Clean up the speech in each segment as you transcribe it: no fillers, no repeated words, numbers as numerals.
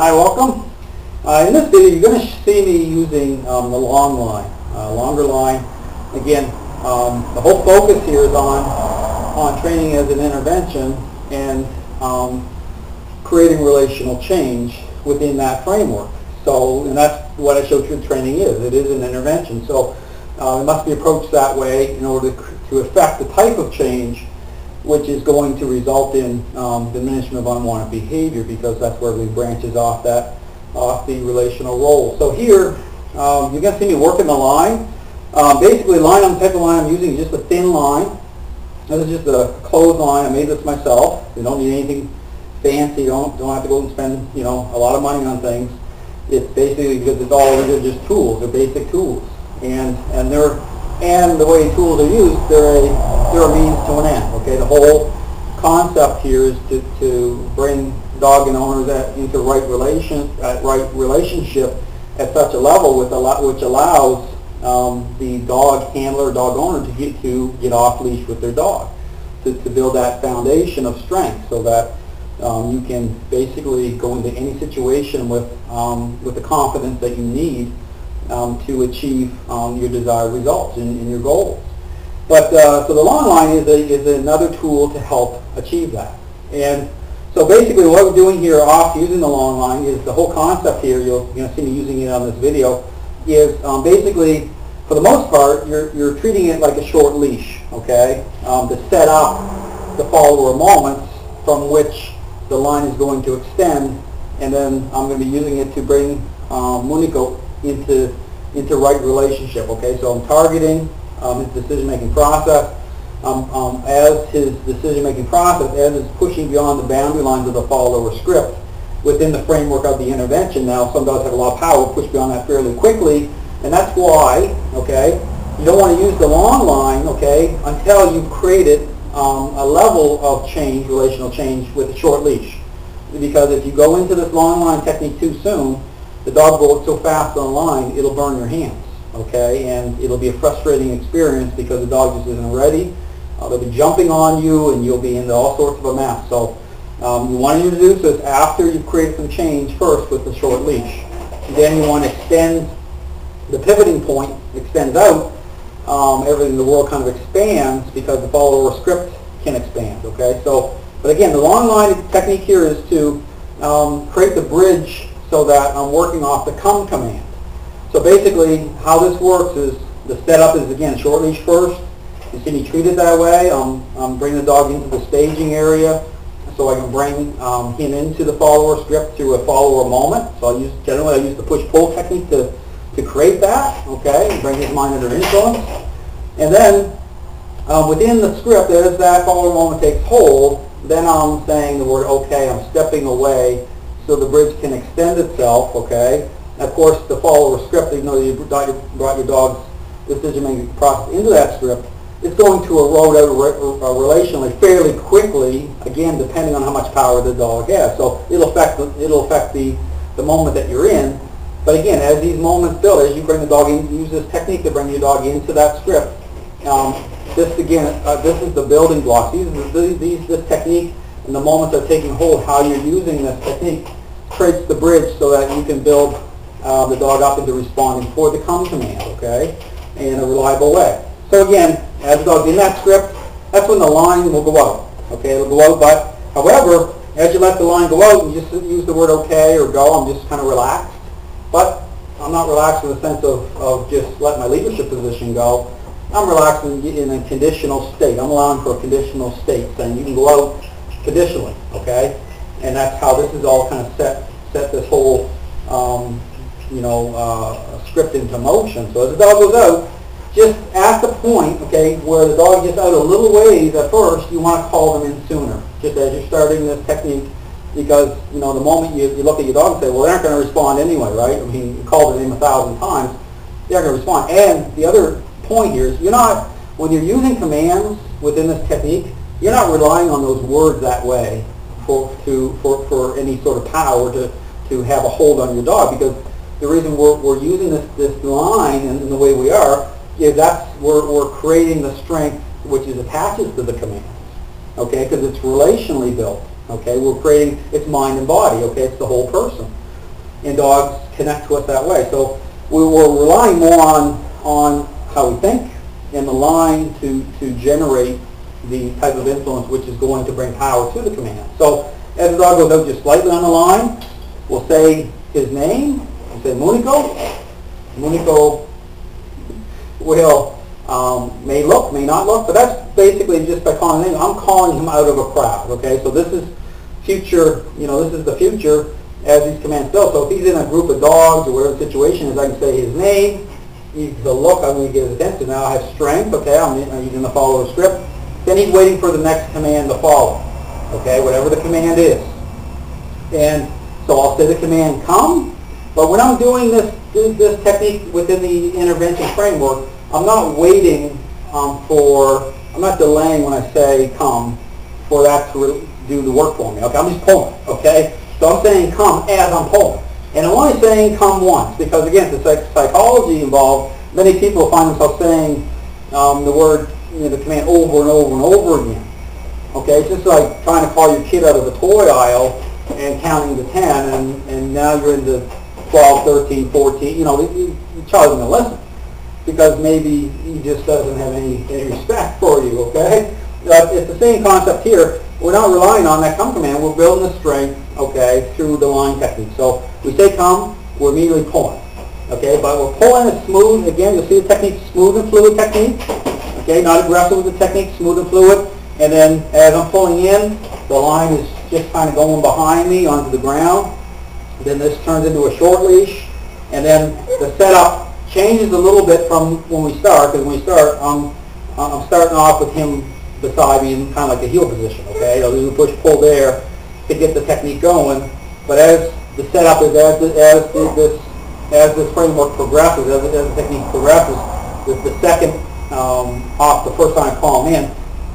Hi, welcome. In this video, you're going to see me using the Longline, longer line. Again, the whole focus here is on training as an intervention and creating relational change within that framework. So, and that's what I showed you training is. It is an intervention. So it must be approached that way in order to affect the type of change which is going to result in diminishment of unwanted behavior, because that's where it branches off the relational role. So here, you're going to see me working the line. Basically, the type of line I'm using is just a thin line. This is just a closed line. I made this myself. You don't need anything fancy. You don't have to go and spend a lot of money on things. It's basically because it's all they're just tools. They're basic tools, and the way tools are used, they're a means to an end. Okay, the whole concept here is to bring dog and owners into right relationship at such a level which allows the dog handler, dog owner to get off leash with their dog, to build that foundation of strength, so that you can basically go into any situation with the confidence that you need to achieve your desired results in your goals. But so the Longline is another tool to help achieve that. And so basically what we're doing here using the Longline is the whole concept here, you're going to see me using it on this video, is basically, for the most part, you're treating it like a short leash, okay, to set up the follower moments from which the line is going to extend, and then I'm going to be using it to bring Muniko into right relationship. Okay, so I'm targeting his decision-making process. As his decision-making process, as it's pushing beyond the boundary lines of the follower script within the framework of the intervention. Now, some dogs have a lot of power, push beyond that fairly quickly, and that's why, okay, you don't want to use the long line, okay, until you've created a level of change, relational change, with a short leash. Because if you go into this long line technique too soon, the dog will go so fast on the line, it'll burn your hands, okay? And it'll be a frustrating experience because the dog just isn't ready. They'll be jumping on you, and you'll be into all sorts of a mess. So you want to introduce this after you've created some change first with the short leash. Then you want to extend the pivoting point, extends out. Everything in the world kind of expands because the follower script can expand, okay? So, but again, the long line technique here is to create the bridge so that I'm working off the come command. So basically, how this works is the setup is, again, short leash first. You see me treat it that way. I'm bringing the dog into the staging area so I can bring him into the follower script through a follower moment. So generally I use the push-pull technique to create that, okay, bring his mind under influence. And then within the script, as that follower moment takes hold, then I'm saying the word okay, I'm stepping away so the bridge can extend itself, okay. And of course, the follower script, even though you brought your dog's decision-making process into that script, it's going to erode out relationally fairly quickly, again, depending on how much power the dog has. So it'll affect the moment that you're in. But again, as these moments build, as you bring the dog in, use this technique to bring your dog into that script. This is the building blocks. This technique and the moments are taking hold, how you're using this technique creates the bridge so that you can build the dog up into responding for the come command, okay, in a reliable way. So again, as the dog's in that script, that's when the line will go out. Okay, it'll go out, but however, as you let the line go out, you just use the word okay or go, I'm just kind of relaxed. But I'm not relaxed in the sense of just let my leadership position go. I'm relaxed in a conditional state. I'm allowing for a conditional state, saying you can go out conditionally, okay? And that's how this is all kind of set this whole script into motion. So as the dog goes out, just at the point, okay, where the dog gets out a little ways at first, you want to call them in sooner, just as you're starting this technique, because, the moment you look at your dog and say, well, they aren't going to respond anyway, right? I mean, you call the name 1,000 times, they're going to respond. And the other point here is when you're using commands within this technique, you're not relying on those words that way for any sort of power to have a hold on your dog, because the reason we're using this line in the way we are is we're creating the strength which is attaches to the commands, okay, because it's relationally built. Okay, we're creating, it's mind and body, okay, it's the whole person. and dogs connect to us that way. So we're relying more on how we think and the line to generate the type of influence which is going to bring power to the command. So as the dog goes out just slightly on the line, we'll say his name. We'll say Munico. Munico will may look, may not look, but that's basically just by calling him. I'm calling him out of a crowd. Okay, so this is future. This is the future as these commands go. So if he's in a group of dogs or whatever the situation is, I can say his name. The look, I'm going to get his attention. Now I have strength. Okay, I'm using the follower script. Then he's waiting for the next command to follow. Okay, whatever the command is. And so I'll say the command come. But when I'm doing this technique within the intervention framework, I'm not waiting I'm not delaying when I say come for that to do the work for me. Okay, I'm just pulling. Okay, so I'm saying come as I'm pulling. And I'm only saying come once because, again, the psychology involved. Many people find themselves saying the word, the command over and over and over again. Okay, it's just like trying to call your kid out of the toy aisle and counting to 10, and now you're into 12, 13, 14. You charge them to listen because maybe he just doesn't have any respect for you. Okay, it's the same concept here. We're not relying on that come command. We're building the strength, okay, through the line technique. So we say come, we're immediately pulling, okay, but we're pulling it smooth. Again, you'll see the technique, smooth and fluid technique, okay, not aggressive with the technique, smooth and fluid. And then as I'm pulling in, the line is just kind of going behind me onto the ground. Then this turns into a short leash, and then the setup changes a little bit from when we start, because when we start, I'm starting off with him beside me in kind of like a heel position, okay? I'll do a push-pull there to get the technique going. But as the setup is, as this framework progresses, as the technique progresses, with the second off the first time I call him in,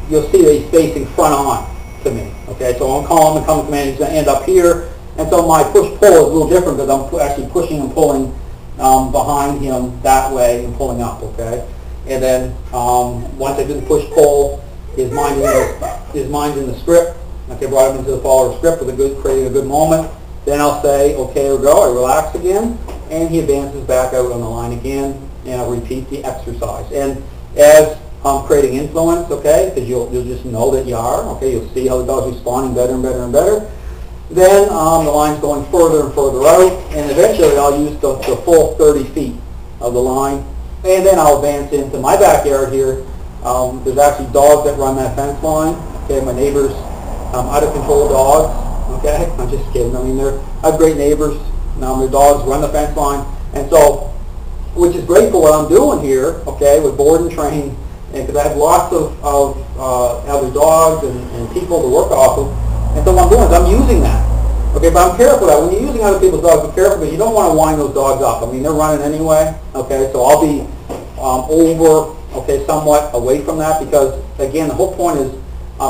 you'll see that he's facing front on to me, okay? So I'm calling the come command, he's going to end up here. And so my push-pull is a little different because I'm actually pushing and pulling behind him that way and pulling up, okay? And then once I do the push-pull, his mind's in the script. Okay, brought him into the follower script creating a good moment. Then I'll say, okay, or go. I relax again, and he advances back out on the line again, and I'll repeat the exercise. And as I'm creating influence, okay, because you'll just know that you are, okay, you'll see how the dog's responding better and better and better. Then the line's going further and further out, and eventually I'll use the full 30 feet of the line, and then I'll advance into my backyard here. There's actually dogs that run that fence line. Okay, my neighbors, out of control dogs. Okay, I'm just kidding. I mean, I have great neighbors. Their dogs run the fence line, and so, which is great for what I'm doing here. Okay, with board and train, and because I have lots of other dogs and people to work off of, and so what I'm doing is I'm using that. Okay, but I'm careful that when you're using other people's dogs, be careful because you don't want to wind those dogs up. I mean, they're running anyway. Okay, so I'll be somewhat away from that because, again, the whole point is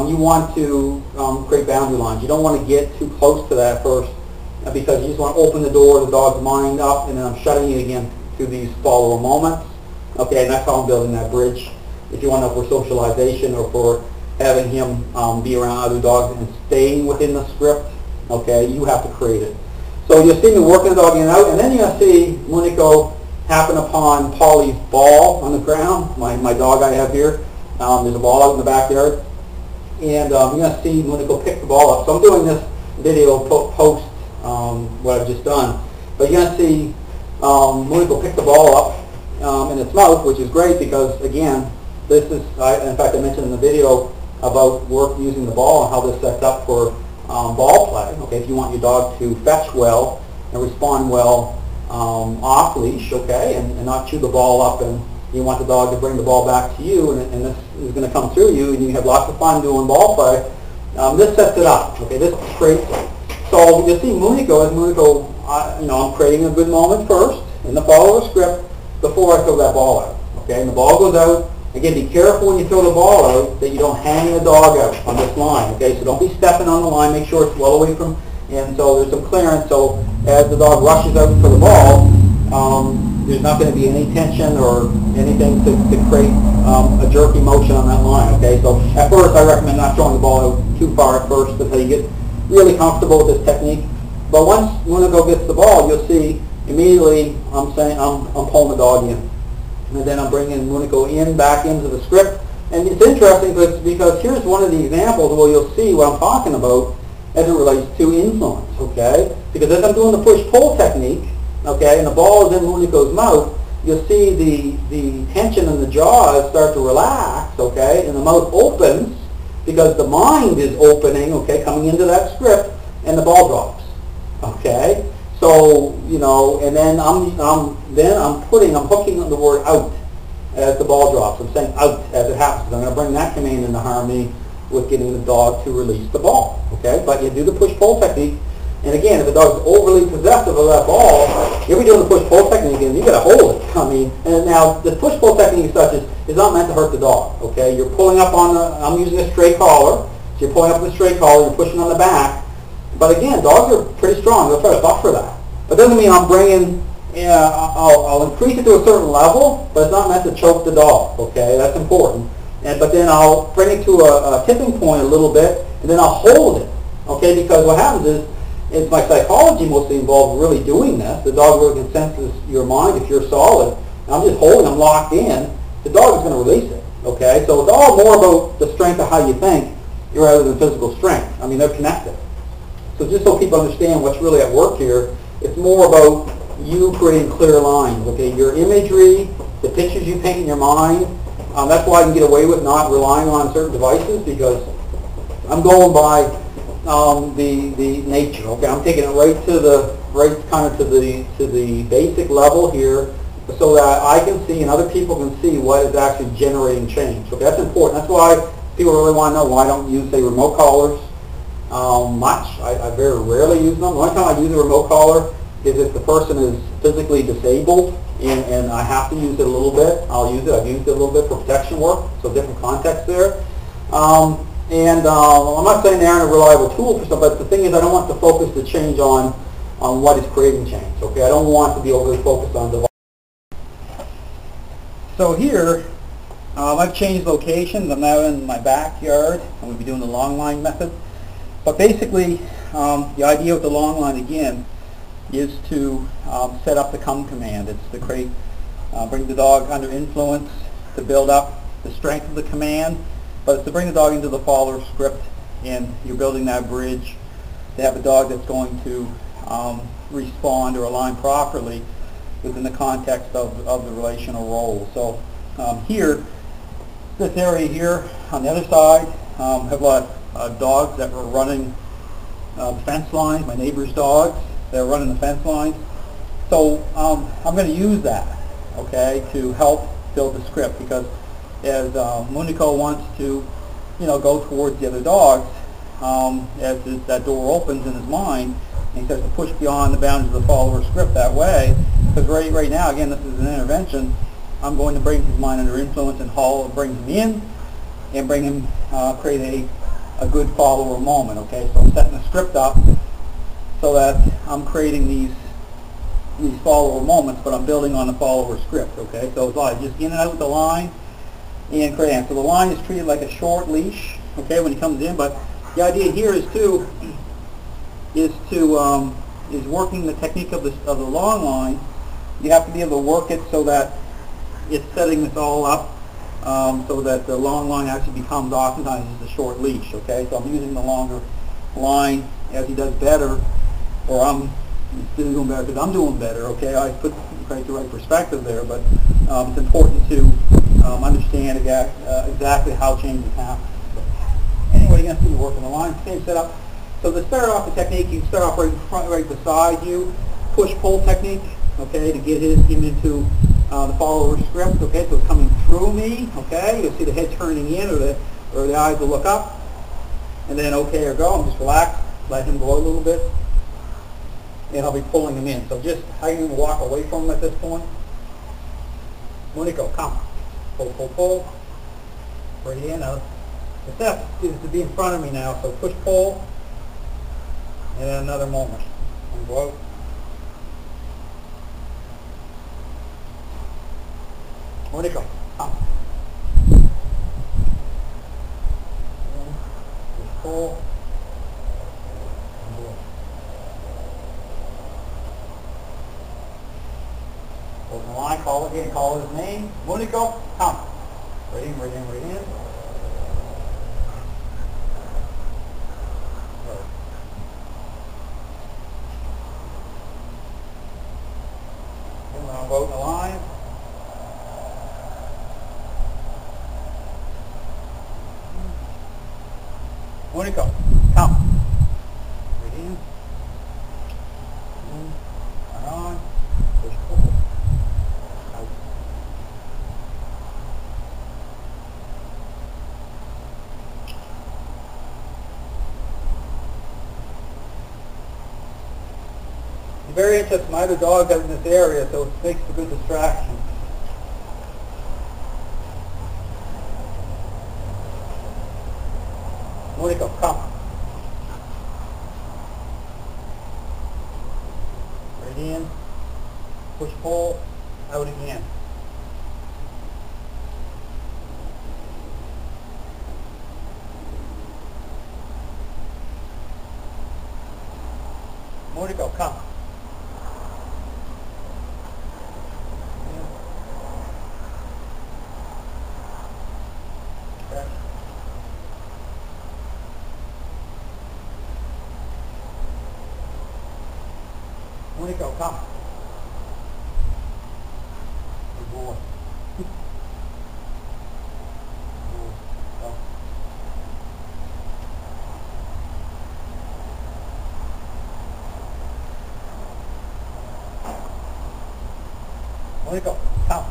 you want to create boundary lines. You don't want to get too close to that first because you just want to open the door, the dog's mind up, and then I'm shutting it again through these follower moments. Okay, and that's how I'm building that bridge. If you want to for socialization or for having him be around other dogs and staying within the script, okay, you have to create it. So you'll see me working the dog in and out, and then you'll see Munico happen upon Polly's ball on the ground, my dog I have here. There's a ball out in the backyard. And you're going to see Munico pick the ball up. So I'm doing this video post what I've just done. But you're going to see Munico pick the ball up in its mouth, which is great because, again, this is, in fact, I mentioned in the video about work using the ball and how this sets up for ball play. Okay, if you want your dog to fetch well and respond well off leash, okay, and not chew the ball up, and you want the dog to bring the ball back to you, and this is going to come through you, and you have lots of fun doing ball play. This sets it up. Okay, this creates it. So you'll see Munico, I'm creating a good moment first in the follower script before I throw that ball out. Okay, and the ball goes out. Again, be careful when you throw the ball out that you don't hang the dog out on this line. Okay, so don't be stepping on the line. Make sure it's well away from, and so there's some clearance. So as the dog rushes out for the ball, there's not going to be any tension or anything to create a jerky motion on that line. Okay, so at first I recommend not throwing the ball out too far at first until you get really comfortable with this technique. But once Munico gets the ball, you'll see immediately I'm pulling the dog in. And then I'm bringing Munico back into the script. And it's interesting because here's one of the examples where you'll see what I'm talking about as it relates to influence, okay? Because as I'm doing the push-pull technique, okay, and the ball is in Munico's mouth, you'll see the tension in the jaws start to relax, okay, and the mouth opens because the mind is opening, okay, coming into that script, and the ball drops, okay? So, you know, and then I'm hooking the word out as the ball drops. I'm saying out as it happens. I'm going to bring that command into harmony with getting the dog to release the ball, okay? But you do the push-pull technique, and again, if the dog's overly possessive of that ball, you'll be doing the push-pull technique, and you got to hold it. I mean, and now the push-pull technique as such is not meant to hurt the dog, okay? You're pulling up on I'm using a straight collar, so you're pulling up with a straight collar, you're pushing on the back, but again, dogs are pretty strong. They'll try to buffer that. But it doesn't mean I'm bringing, I'll increase it to a certain level, but it's not meant to choke the dog, okay? That's important. But then I'll bring it to a tipping point a little bit, and then I'll hold it, okay? Because what happens is, it's my psychology mostly involved really doing this. The dog really can sense your mind if you're solid. I'm just holding them locked in. The dog is going to release it, okay? So it's all more about the strength of how you think rather than physical strength. I mean, they're connected. So just so people understand what's really at work here, it's more about you creating clear lines, okay? Your imagery, the pictures you paint in your mind, that's why I can get away with not relying on certain devices, because I'm going by the nature, okay? I'm taking it right to the basic level here, so that I can see and other people can see what is actually generating change. Okay, that's important. That's why people really want to know why I don't use, say, remote collars much. I very rarely use them. The only time I use a remote collar is if the person is physically disabled and I have to use it a little bit. I'll use it. I've used it a little bit for protection work, so different context there. I'm not saying they aren't a reliable tool for some, but the thing is I don't want the focus to change on what is creating change. Okay, I don't want to be overly focused on device. So here, I've changed locations. I'm now in my backyard. I'm going to be doing the Longline method. But basically, the idea with the Longline again is to set up the come command. It's to create, bring the dog under influence, to build up the strength of the command, but it's to bring the dog into the follower script, and you're building that bridge to have a dog that's going to respond or align properly within the context of the relational role. So here, this area here on the other side, have a lot of dogs that were running fence lines, my neighbor's dogs. They're running the fence lines. So I'm going to use that, okay, to help build the script, because as Munico wants to, go towards the other dogs, as that door opens in his mind, and he starts to push beyond the boundaries of the follower script that way, because right now, again, this is an intervention, I'm going to bring his mind under influence and bring him in and bring him, create a good follower moment, okay? So I'm setting the script up so that I'm creating these follower moments, but I'm building on the follower script, okay? So it's like just in and out with the line and creating. So the line is treated like a short leash, okay, when he comes in, but the idea here is working the technique of the long line. You have to be able to work it so that it's setting this all up so that the long line actually becomes oftentimes just a short leash, okay? So I'm using the longer line as he does better, or I'm still doing better because I'm doing better, okay? I put the right perspective there, but it's important to understand exactly how change is happening. Anyway, you're going to see you working the line, same setup. So to start off the technique, you can start off right beside you, push-pull technique, okay, to get him into the follower script, okay, so it's coming through me, okay, you'll see the head turning in or the eyes will look up, and then okay or go, and just relax, let him go a little bit, and I'll be pulling him in. So just, I can walk away from him at this point. Munico, come. Pull, pull, pull. Right in. Now, the step is to be in front of me now, so push, pull, and then another moment. And go out. Munico, come. Push, pull. And go. Again, call his name. Munico, come. Right in, right in, right in. Now vote in the line. Munico, come. Right in. Turn on. Push pull. Out. It's very interesting. My other dog is in this area, so it makes a good distraction. Munico, come. Right in. Push pull. Out again. Munico, come. Okay. Munico, come. Good boy. Go. Munico, come.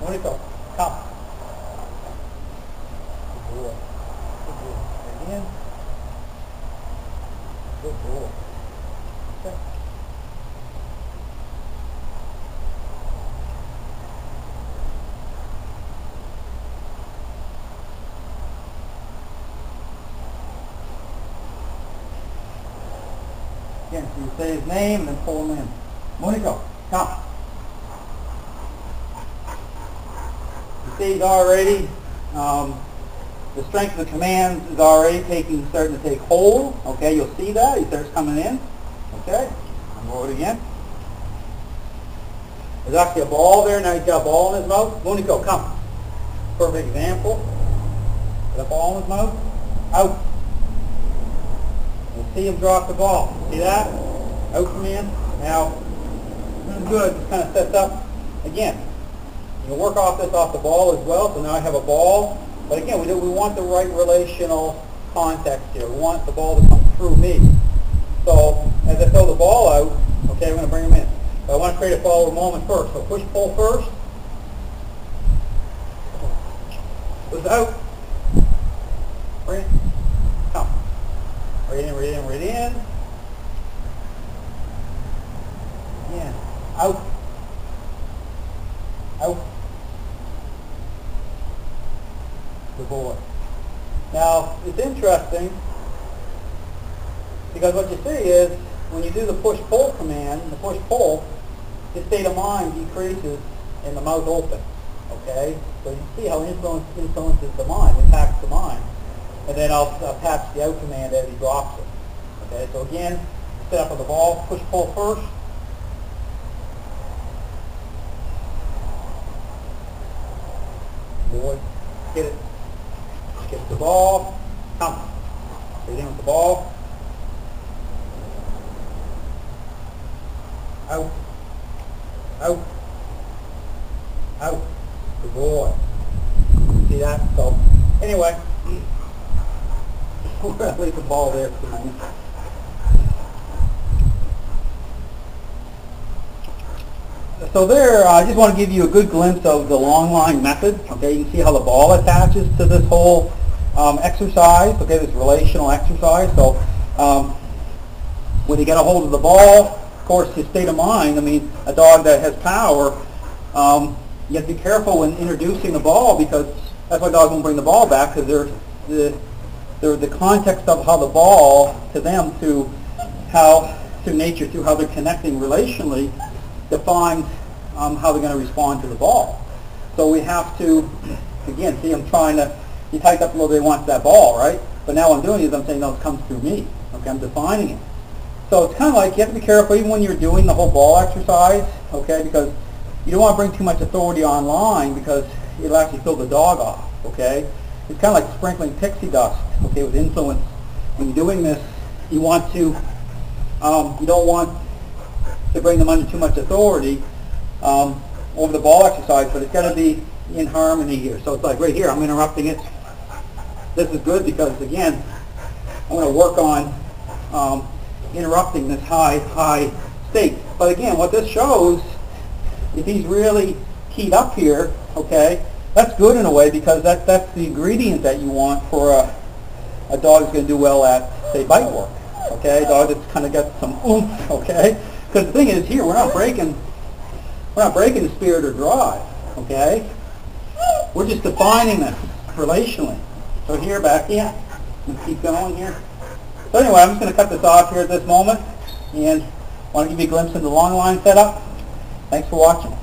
Munico, come. Good boy. Good boy. Right in. Good boy. Okay. Again, so you say his name and then pull him in. Munico, come. You see he's already, the strength of the commands is already starting to take hold. Okay, you'll see that. He starts coming in. Okay, I'll roll it again. There's actually a ball there. Now he's got a ball in his mouth. Munico, come. Perfect example. Got a ball in his mouth. Out. You'll see him drop the ball. See that? Out from in. Now, good. Just kind of sets up again. You can work off this off the ball as well. So now I have a ball. But again, we want the right relational context here. We want the ball to come through me. So as I throw the ball out, okay, I'm going to bring him in. But I want to create a follow moment first. So push pull first. Goes out. Bring it. Come. Right in, right in, right in. Yeah. Out. Out. Good boy. Now, it's interesting because what you see is when you do the push-pull command, the push-pull, his state of mind decreases and the mouth open. Okay? So you see how influences the mind, impacts the mind. And then I'll patch the out command as he drops it. Okay? So again, set up of the ball, push-pull first. Boy, get it. Get the ball. Come. Get in with the ball. Out. Out. Out. Good boy. See that? So, anyway, we're going to leave the ball there for a moment. So there, I just want to give you a good glimpse of the Longline method. Okay, you can see how the ball attaches to this whole exercise. Okay, this relational exercise. So when you get a hold of the ball, of course, his state of mind. I mean, a dog that has power, you have to be careful when introducing the ball because that's why dogs won't bring the ball back because the context of how the ball, to them, through nature, through how they're connecting relationally, defines how they're going to respond to the ball. So we have to, again, see, I'm trying to, he typed up a little bit, he wants that ball, right? But now what I'm doing is I'm saying, no, it comes through me. Okay, I'm defining it. So it's kind of like, you have to be careful even when you're doing the whole ball exercise, okay, because you don't want to bring too much authority online because it'll actually throw the dog off, okay? It's kind of like sprinkling pixie dust, okay, with influence. When you're doing this, you want to, you don't want to bring them under too much authority over the ball exercise, but it's got to be in harmony here. So it's like right here, I'm interrupting it. This is good because, again, I'm going to work on interrupting this high state. But again, what this shows, if he's really keyed up here, okay, that's good in a way because that's the ingredient that you want for a dog that's going to do well at, say, bite work. Okay, a dog that's kind of got some oomph. Okay, because the thing is here, we're not breaking the spirit or drive. Okay, we're just defining this relationally. So here, back in, and keep going here. So anyway, I'm just going to cut this off here at this moment, and I want to give you a glimpse into the long line setup. Thanks for watching.